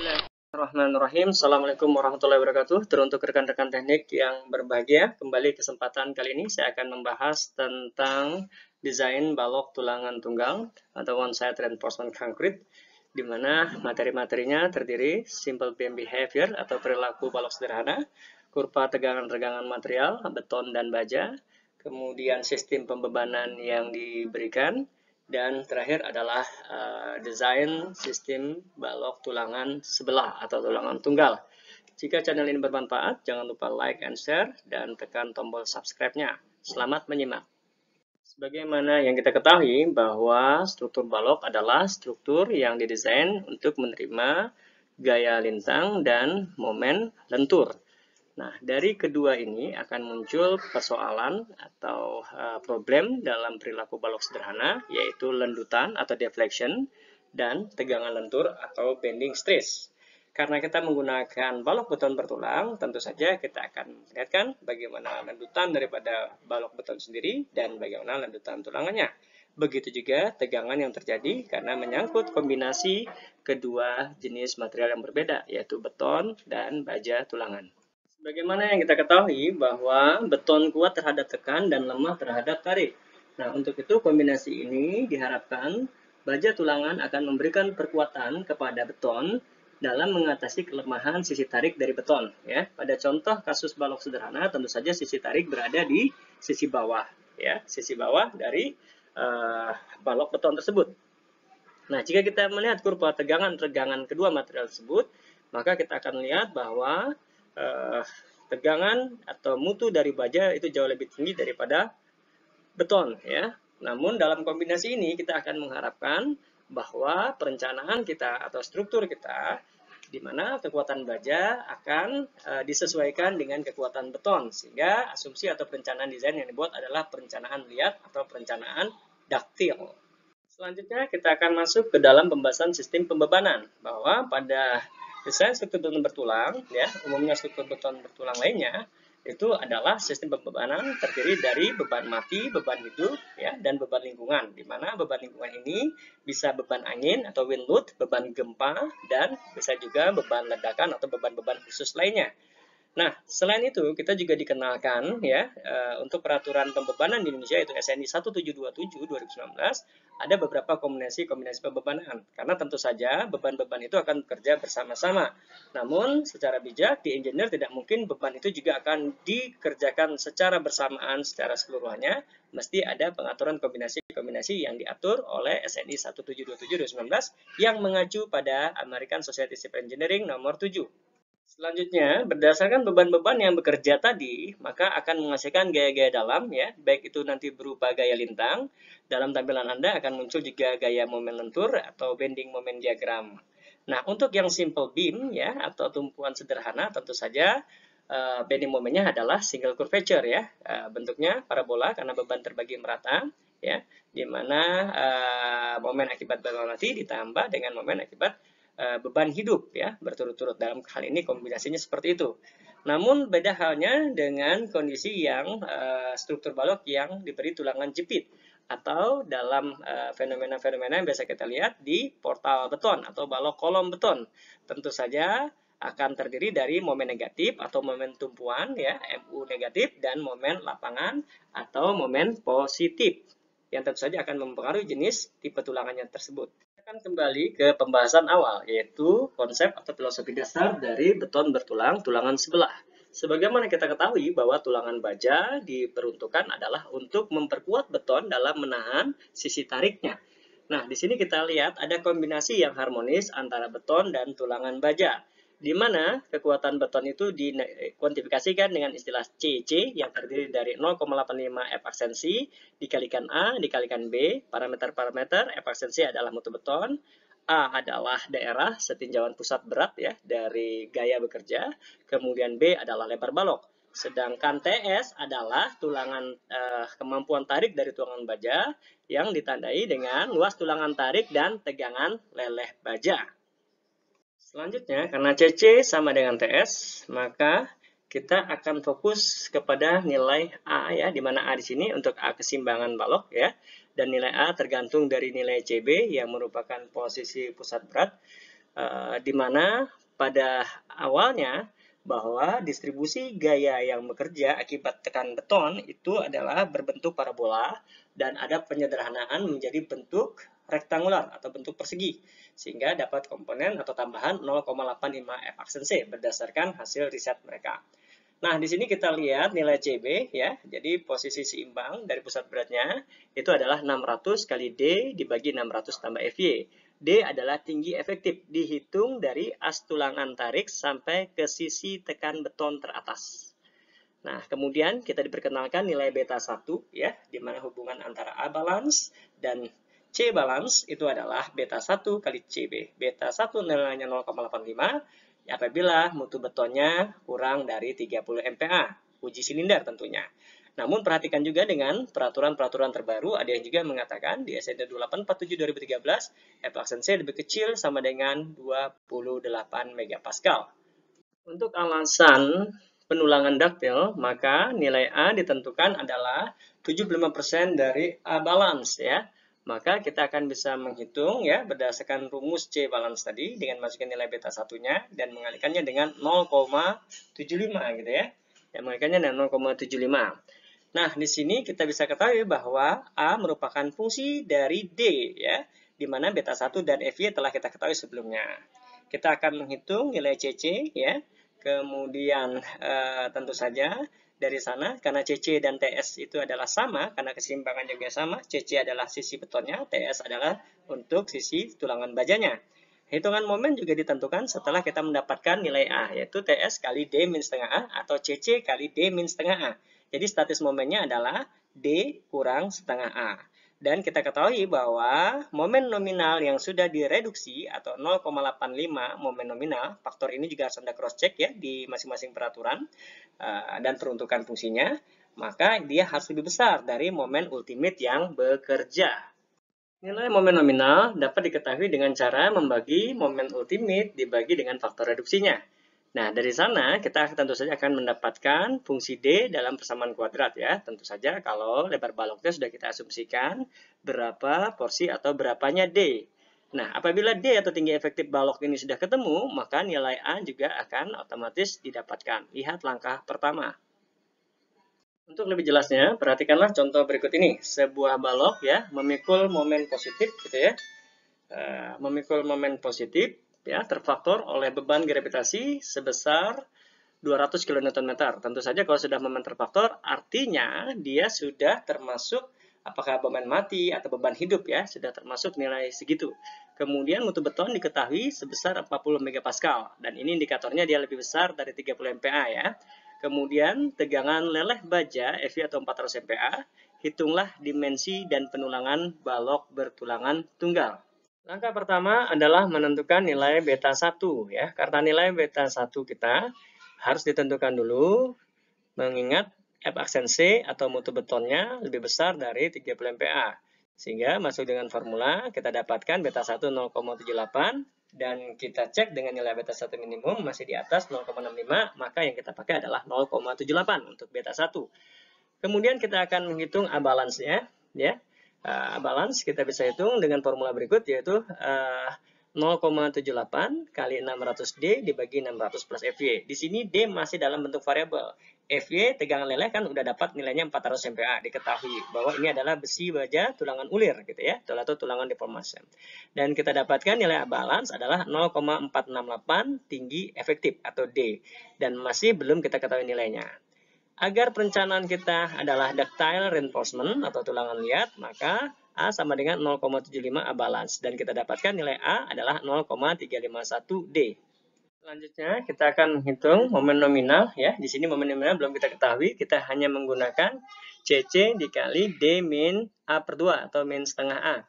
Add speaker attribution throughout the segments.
Speaker 1: Bismillahirrahmanirrahim. Assalamualaikum warahmatullahi wabarakatuh. Teruntuk rekan-rekan teknik yang berbahagia, kembali kesempatan kali ini saya akan membahas tentang desain balok tulangan tunggal atau one-side reinforcement concrete, di mana materi-materinya terdiri simple beam behavior atau perilaku balok sederhana, kurva tegangan-regangan material, beton dan baja, kemudian sistem pembebanan yang diberikan, dan terakhir adalah desain sistem balok tulangan sebelah atau tulangan tunggal. Jika channel ini bermanfaat, jangan lupa like and share dan tekan tombol subscribe-nya. Selamat menyimak. Sebagaimana yang kita ketahui bahwa struktur balok adalah struktur yang didesain untuk menerima gaya lintang dan momen lentur. Nah, dari kedua ini akan muncul persoalan atau problem dalam perilaku balok sederhana, yaitu lendutan atau deflection dan tegangan lentur atau bending stress. Karena kita menggunakan balok beton bertulang, tentu saja kita akan melihatkan bagaimana lendutan daripada balok beton sendiri dan bagaimana lendutan tulangannya. Begitu juga tegangan yang terjadi karena menyangkut kombinasi kedua jenis material yang berbeda, yaitu beton dan baja tulangan. Bagaimana yang kita ketahui bahwa beton kuat terhadap tekan dan lemah terhadap tarik. Nah, untuk itu kombinasi ini diharapkan baja tulangan akan memberikan perkuatan kepada beton dalam mengatasi kelemahan sisi tarik dari beton. Ya, pada contoh kasus balok sederhana, tentu saja sisi tarik berada di sisi bawah, ya, sisi bawah dari balok beton tersebut. Nah, jika kita melihat kurva tegangan-regangan kedua material tersebut, maka kita akan lihat bahwa tegangan atau mutu dari baja itu jauh lebih tinggi daripada beton, ya. Namun dalam kombinasi ini kita akan mengharapkan bahwa perencanaan kita atau struktur kita di mana kekuatan baja akan disesuaikan dengan kekuatan beton, sehingga asumsi atau perencanaan desain yang dibuat adalah perencanaan liat atau perencanaan daktil. Selanjutnya kita akan masuk ke dalam pembahasan sistem pembebanan, bahwa pada desain struktur beton bertulang, ya, umumnya struktur beton bertulang lainnya, itu adalah sistem pembebanan terdiri dari beban mati, beban hidup, ya, dan beban lingkungan. Di mana beban lingkungan ini bisa beban angin atau wind load, beban gempa, dan bisa juga beban ledakan atau beban-beban khusus lainnya. Nah, selain itu kita juga dikenalkan ya untuk peraturan pembebanan di Indonesia yaitu SNI 1727 2019 ada beberapa kombinasi pembebanan karena tentu saja beban-beban itu akan bekerja bersama-sama. Namun secara bijak di engineer tidak mungkin beban itu juga akan dikerjakan secara bersamaan secara seluruhnya, mesti ada pengaturan kombinasi-kombinasi yang diatur oleh SNI 1727 2019 yang mengacu pada American Society of Civil Engineering nomor 7. Selanjutnya, berdasarkan beban-beban yang bekerja tadi, maka akan menghasilkan gaya-gaya dalam, ya, baik itu nanti berupa gaya lintang. Dalam tampilan Anda akan muncul juga gaya momen lentur atau bending moment diagram. Nah, untuk yang simple beam, ya, atau tumpuan sederhana, tentu saja bending momennya adalah single curvature, ya, bentuknya parabola karena beban terbagi merata, ya, di mana momen akibat beban mati ditambah dengan momen akibat beban hidup, ya, berturut-turut. Dalam hal ini kombinasinya seperti itu. Namun beda halnya dengan kondisi yang struktur balok yang diberi tulangan jepit atau dalam fenomena-fenomena yang biasa kita lihat di portal beton atau balok kolom beton. Tentu saja akan terdiri dari momen negatif atau momen tumpuan, ya, MU negatif, dan momen lapangan atau momen positif yang tentu saja akan mempengaruhi jenis tipe tulangannya tersebut. Akan kembali ke pembahasan awal, yaitu konsep atau filosofi dasar dari beton bertulang tulangan sebelah. Sebagaimana kita ketahui bahwa tulangan baja diperuntukkan adalah untuk memperkuat beton dalam menahan sisi tariknya. Nah, di sini kita lihat ada kombinasi yang harmonis antara beton dan tulangan baja, di mana kekuatan beton itu dikuantifikasikan dengan istilah CC yang terdiri dari 0,85 F aksensi dikalikan A dikalikan B. Parameter-parameter F aksensi adalah mutu beton, A adalah daerah setinjauan pusat berat, ya, dari gaya bekerja, kemudian B adalah lebar balok. Sedangkan TS adalah tulangan kemampuan tarik dari tulangan baja yang ditandai dengan luas tulangan tarik dan tegangan leleh baja. Selanjutnya, karena CC sama dengan TS, maka kita akan fokus kepada nilai A, ya, di mana A di sini untuk A keseimbangan balok, ya, dan nilai A tergantung dari nilai CB yang merupakan posisi pusat berat. di mana pada awalnya bahwa distribusi gaya yang bekerja akibat tekan beton itu adalah berbentuk parabola dan ada penyederhanaan menjadi bentuk rektangular atau bentuk persegi sehingga dapat komponen atau tambahan 0,85 F aksen C berdasarkan hasil riset mereka. Nah, di sini kita lihat nilai CB ya. Jadi posisi seimbang dari pusat beratnya itu adalah 600 kali D dibagi 600 tambah FY. D adalah tinggi efektif dihitung dari as tulangan tarik sampai ke sisi tekan beton teratas. Nah, kemudian kita diperkenalkan nilai beta 1 ya, di mana hubungan antara A balance dan C balance itu adalah beta 1 kali CB. Beta 1 nilainya 0,85 apabila mutu betonnya kurang dari 30 MPa, uji silinder tentunya. Namun perhatikan juga dengan peraturan-peraturan terbaru, ada yang juga mengatakan di SND 2847 2013, F aksen C lebih kecil sama dengan 28 megapascal. Untuk alasan penulangan daktil, maka nilai A ditentukan adalah 75% dari A balance ya. Maka kita akan bisa menghitung ya berdasarkan rumus C balance tadi dengan masukkan nilai beta satunya dan mengalikannya dengan 0,75 gitu ya. Yang mengalikannya dengan 0,75. Nah, di sini kita bisa ketahui bahwa A merupakan fungsi dari D, ya, di mana beta 1 dan FY telah kita ketahui sebelumnya. Kita akan menghitung nilai CC, ya, kemudian tentu saja dari sana, karena CC dan TS itu adalah sama, karena keseimbangan juga sama, CC adalah sisi betonnya, TS adalah untuk sisi tulangan bajanya. Hitungan momen juga ditentukan setelah kita mendapatkan nilai A, yaitu TS kali D min setengah A, atau CC kali D min setengah A. Jadi statis momennya adalah D kurang setengah A. Dan kita ketahui bahwa momen nominal yang sudah direduksi atau 0,85 momen nominal, faktor ini juga harus Anda cross check ya di masing-masing peraturan dan peruntukan fungsinya, maka dia harus lebih besar dari momen ultimate yang bekerja. Nilai momen nominal dapat diketahui dengan cara membagi momen ultimate dibagi dengan faktor reduksinya. Nah, dari sana kita tentu saja akan mendapatkan fungsi D dalam persamaan kuadrat ya. Tentu saja kalau lebar baloknya sudah kita asumsikan berapa porsi atau berapanya D. Nah, apabila D atau tinggi efektif balok ini sudah ketemu, maka nilai A juga akan otomatis didapatkan. Lihat langkah pertama. Untuk lebih jelasnya, perhatikanlah contoh berikut ini. Sebuah balok ya memikul momen positif gitu ya. Memikul momen positif ya terfaktor oleh beban gravitasi sebesar 200 kN. Tentu saja kalau sudah momen terfaktor artinya dia sudah termasuk apakah beban mati atau beban hidup ya, sudah termasuk nilai segitu. Kemudian mutu beton diketahui sebesar 40 megapascal dan ini indikatornya dia lebih besar dari 30 MPa ya. Kemudian tegangan leleh baja FI atau 400 MPa, hitunglah dimensi dan penulangan balok bertulangan tunggal. Langkah pertama adalah menentukan nilai beta 1 ya. Karena nilai beta 1 kita harus ditentukan dulu mengingat F aksen C atau mutu betonnya lebih besar dari 30 MPa. Sehingga masuk dengan formula kita dapatkan beta 1 0,78 dan kita cek dengan nilai beta 1 minimum masih di atas 0,65, maka yang kita pakai adalah 0,78 untuk beta 1. Kemudian kita akan menghitung A balance-nya ya. Balance kita bisa hitung dengan formula berikut yaitu 0,78 kali 600D dibagi 600 plus FY. Di sini D masih dalam bentuk variabel. FY tegangan leleh kan udah dapat nilainya 400 MPa. Diketahui bahwa ini adalah besi baja tulangan ulir gitu ya, atau tulangan deformasi. Dan kita dapatkan nilai A balance adalah 0,468 tinggi efektif atau D dan masih belum kita ketahui nilainya. Agar perencanaan kita adalah ductile reinforcement atau tulangan liat, maka A sama dengan 0,75 A balance. Dan kita dapatkan nilai A adalah 0,351D. Selanjutnya kita akan menghitung momen nominal ya. Di sini momen nominal belum kita ketahui, kita hanya menggunakan CC dikali D min A per 2 atau min setengah A.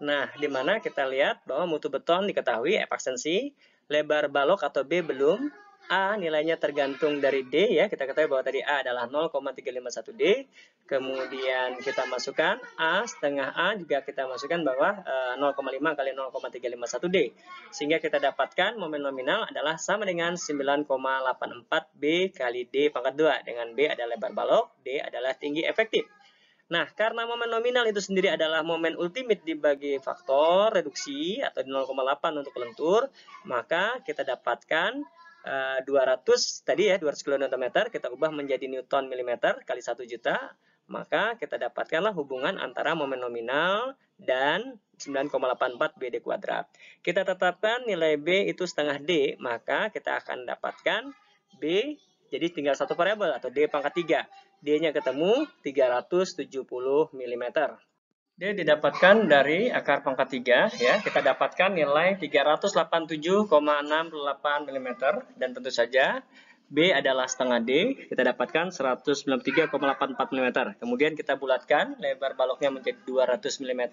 Speaker 1: Nah, di mana kita lihat bahwa mutu beton diketahui F aksen C, lebar balok atau B belum, A nilainya tergantung dari D ya, kita ketahui bahwa tadi A adalah 0,351D, kemudian kita masukkan A setengah A juga kita masukkan bahwa 0,5 kali 0,351D, sehingga kita dapatkan momen nominal adalah sama dengan 9,84B kali D pangkat 2, dengan B adalah lebar balok, D adalah tinggi efektif. Nah, karena momen nominal itu sendiri adalah momen ultimate dibagi faktor reduksi atau 0,8 untuk lentur, maka kita dapatkan 200 tadi ya, 200 kN kita ubah menjadi Newton milimeter kali 1 juta, maka kita dapatkanlah hubungan antara momen nominal dan 9,84 BD kuadrat. Kita tetapkan nilai B itu setengah D, maka kita akan dapatkan B jadi tinggal satu variabel atau D pangkat 3. D-nya ketemu 370 mm. D didapatkan dari akar pangkat 3 ya. Kita dapatkan nilai 387,68 mm dan tentu saja B adalah setengah D, kita dapatkan 193,84 mm. Kemudian kita bulatkan lebar baloknya menjadi 200 mm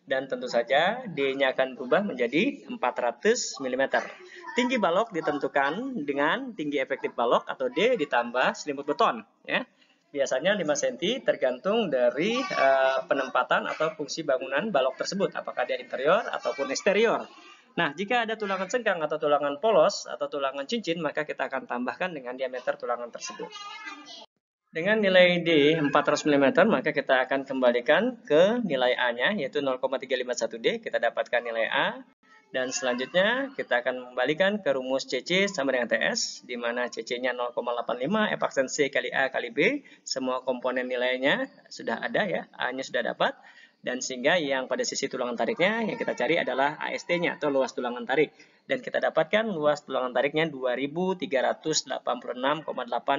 Speaker 1: dan tentu saja D-nya akan berubah menjadi 400 mm. Tinggi balok ditentukan dengan tinggi efektif balok atau D ditambah selimut beton ya. Biasanya 5 cm tergantung dari penempatan atau fungsi bangunan balok tersebut, apakah dia interior ataupun eksterior. Nah, jika ada tulangan sengkang atau tulangan polos atau tulangan cincin, maka kita akan tambahkan dengan diameter tulangan tersebut. Dengan nilai D 400 mm, maka kita akan kembalikan ke nilai A-nya, yaitu 0,351D. Kita dapatkan nilai A. Dan selanjutnya kita akan kembalikan ke rumus CC sama dengan TS, di mana CC-nya 0,85, F aksen C kali A kali B. Semua komponen nilainya sudah ada ya, A-nya sudah dapat. Dan sehingga yang pada sisi tulangan tariknya yang kita cari adalah AST-nya atau luas tulangan tarik. Dan kita dapatkan luas tulangan tariknya 2386,8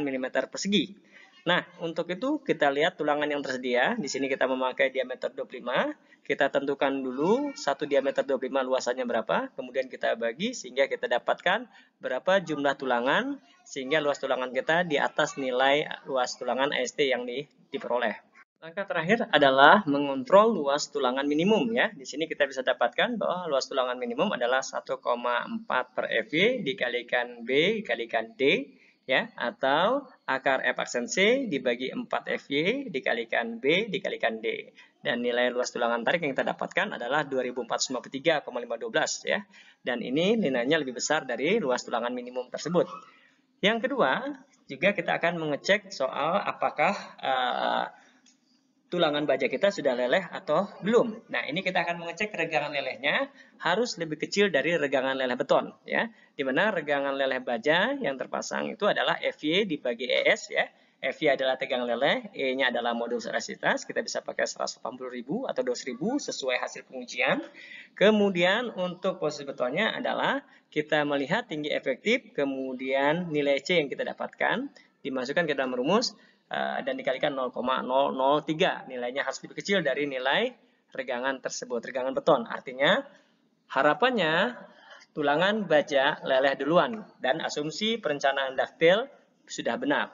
Speaker 1: mm persegi. Nah, untuk itu kita lihat tulangan yang tersedia. Di sini kita memakai diameter 25. Kita tentukan dulu satu diameter 25 luasannya berapa. Kemudian kita bagi sehingga kita dapatkan berapa jumlah tulangan. Sehingga luas tulangan kita di atas nilai luas tulangan AST yang diperoleh. Langkah terakhir adalah mengontrol luas tulangan minimum ya. Di sini kita bisa dapatkan bahwa luas tulangan minimum adalah 1,4 per FY dikalikan B dikalikan D ya, atau akar F aksen C dibagi 4 FY dikalikan B dikalikan D. Dan nilai luas tulangan tarik yang kita dapatkan adalah 2453,512 ya. Dan ini nilainya lebih besar dari luas tulangan minimum tersebut. Yang kedua, juga kita akan mengecek soal apakah tulangan baja kita sudah leleh atau belum. Nah, ini kita akan mengecek regangan lelehnya harus lebih kecil dari regangan leleh beton ya. Di mana regangan leleh baja yang terpasang itu adalah FY dibagi ES ya. FY adalah tegang leleh, E-nya adalah modulus elastisitas, kita bisa pakai 180.000 atau 200.000 sesuai hasil pengujian. Kemudian untuk posisi betonnya adalah kita melihat tinggi efektif, kemudian nilai C yang kita dapatkan, dimasukkan ke dalam rumus, dan dikalikan 0,003. Nilainya harus lebih kecil dari nilai regangan tersebut, regangan beton. Artinya harapannya tulangan baja leleh duluan dan asumsi perencanaan daktil sudah benar.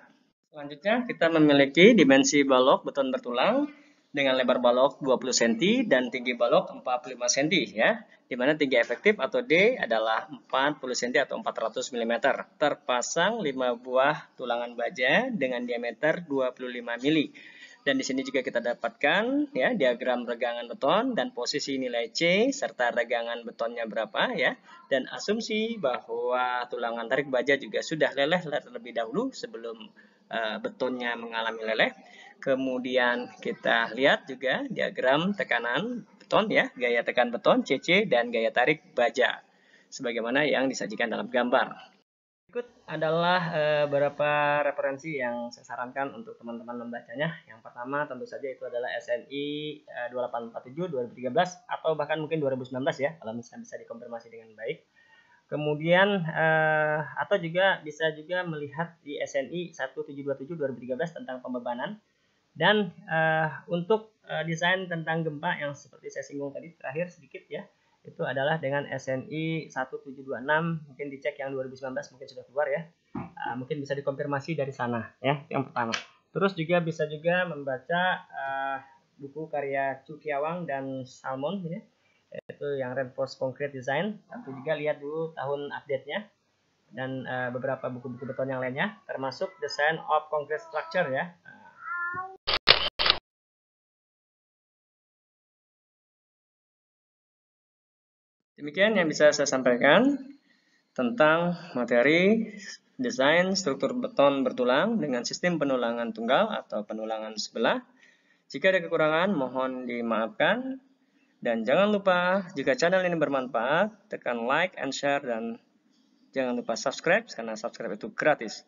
Speaker 1: Selanjutnya kita memiliki dimensi balok beton bertulang dengan lebar balok 20 cm dan tinggi balok 45 cm ya. Di mana tinggi efektif atau D adalah 40 cm atau 400 mm. Terpasang 5 buah tulangan baja dengan diameter 25 mm. Dan di sini juga kita dapatkan ya diagram regangan beton dan posisi nilai C serta regangan betonnya berapa ya. Dan asumsi bahwa tulangan tarik baja juga sudah leleh terlebih dahulu sebelum betonnya mengalami leleh. Kemudian kita lihat juga diagram tekanan beton ya, gaya tekan beton CC dan gaya tarik baja sebagaimana yang disajikan dalam gambar. Berikut adalah beberapa referensi yang saya sarankan untuk teman-teman membacanya. Yang pertama tentu saja itu adalah SNI 2847 2013 atau bahkan mungkin 2019 ya, kalau misalnya bisa dikonfirmasi dengan baik. Kemudian atau juga bisa juga melihat di SNI 1727 2013 tentang pembebanan. Dan untuk desain tentang gempa yang seperti saya singgung tadi terakhir sedikit ya, itu adalah dengan SNI 1726, mungkin dicek yang 2019 mungkin sudah keluar ya, mungkin bisa dikonfirmasi dari sana ya, yang pertama. Terus juga bisa juga membaca buku karya Cukiawang dan Salmon ya, itu yang Reinforced Concrete Design. Tentu juga lihat dulu tahun update-nya dan beberapa buku-buku beton yang lainnya, termasuk Design of Concrete Structure ya. Demikian yang bisa saya sampaikan tentang materi desain struktur beton bertulang dengan sistem penulangan tunggal atau penulangan sebelah. Jika ada kekurangan, mohon dimaafkan. Dan jangan lupa, jika channel ini bermanfaat, tekan like and share, dan jangan lupa subscribe, karena subscribe itu gratis.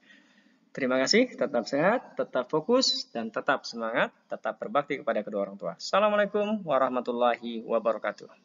Speaker 1: Terima kasih, tetap sehat, tetap fokus, dan tetap semangat, tetap berbakti kepada kedua orang tua. Assalamualaikum warahmatullahi wabarakatuh.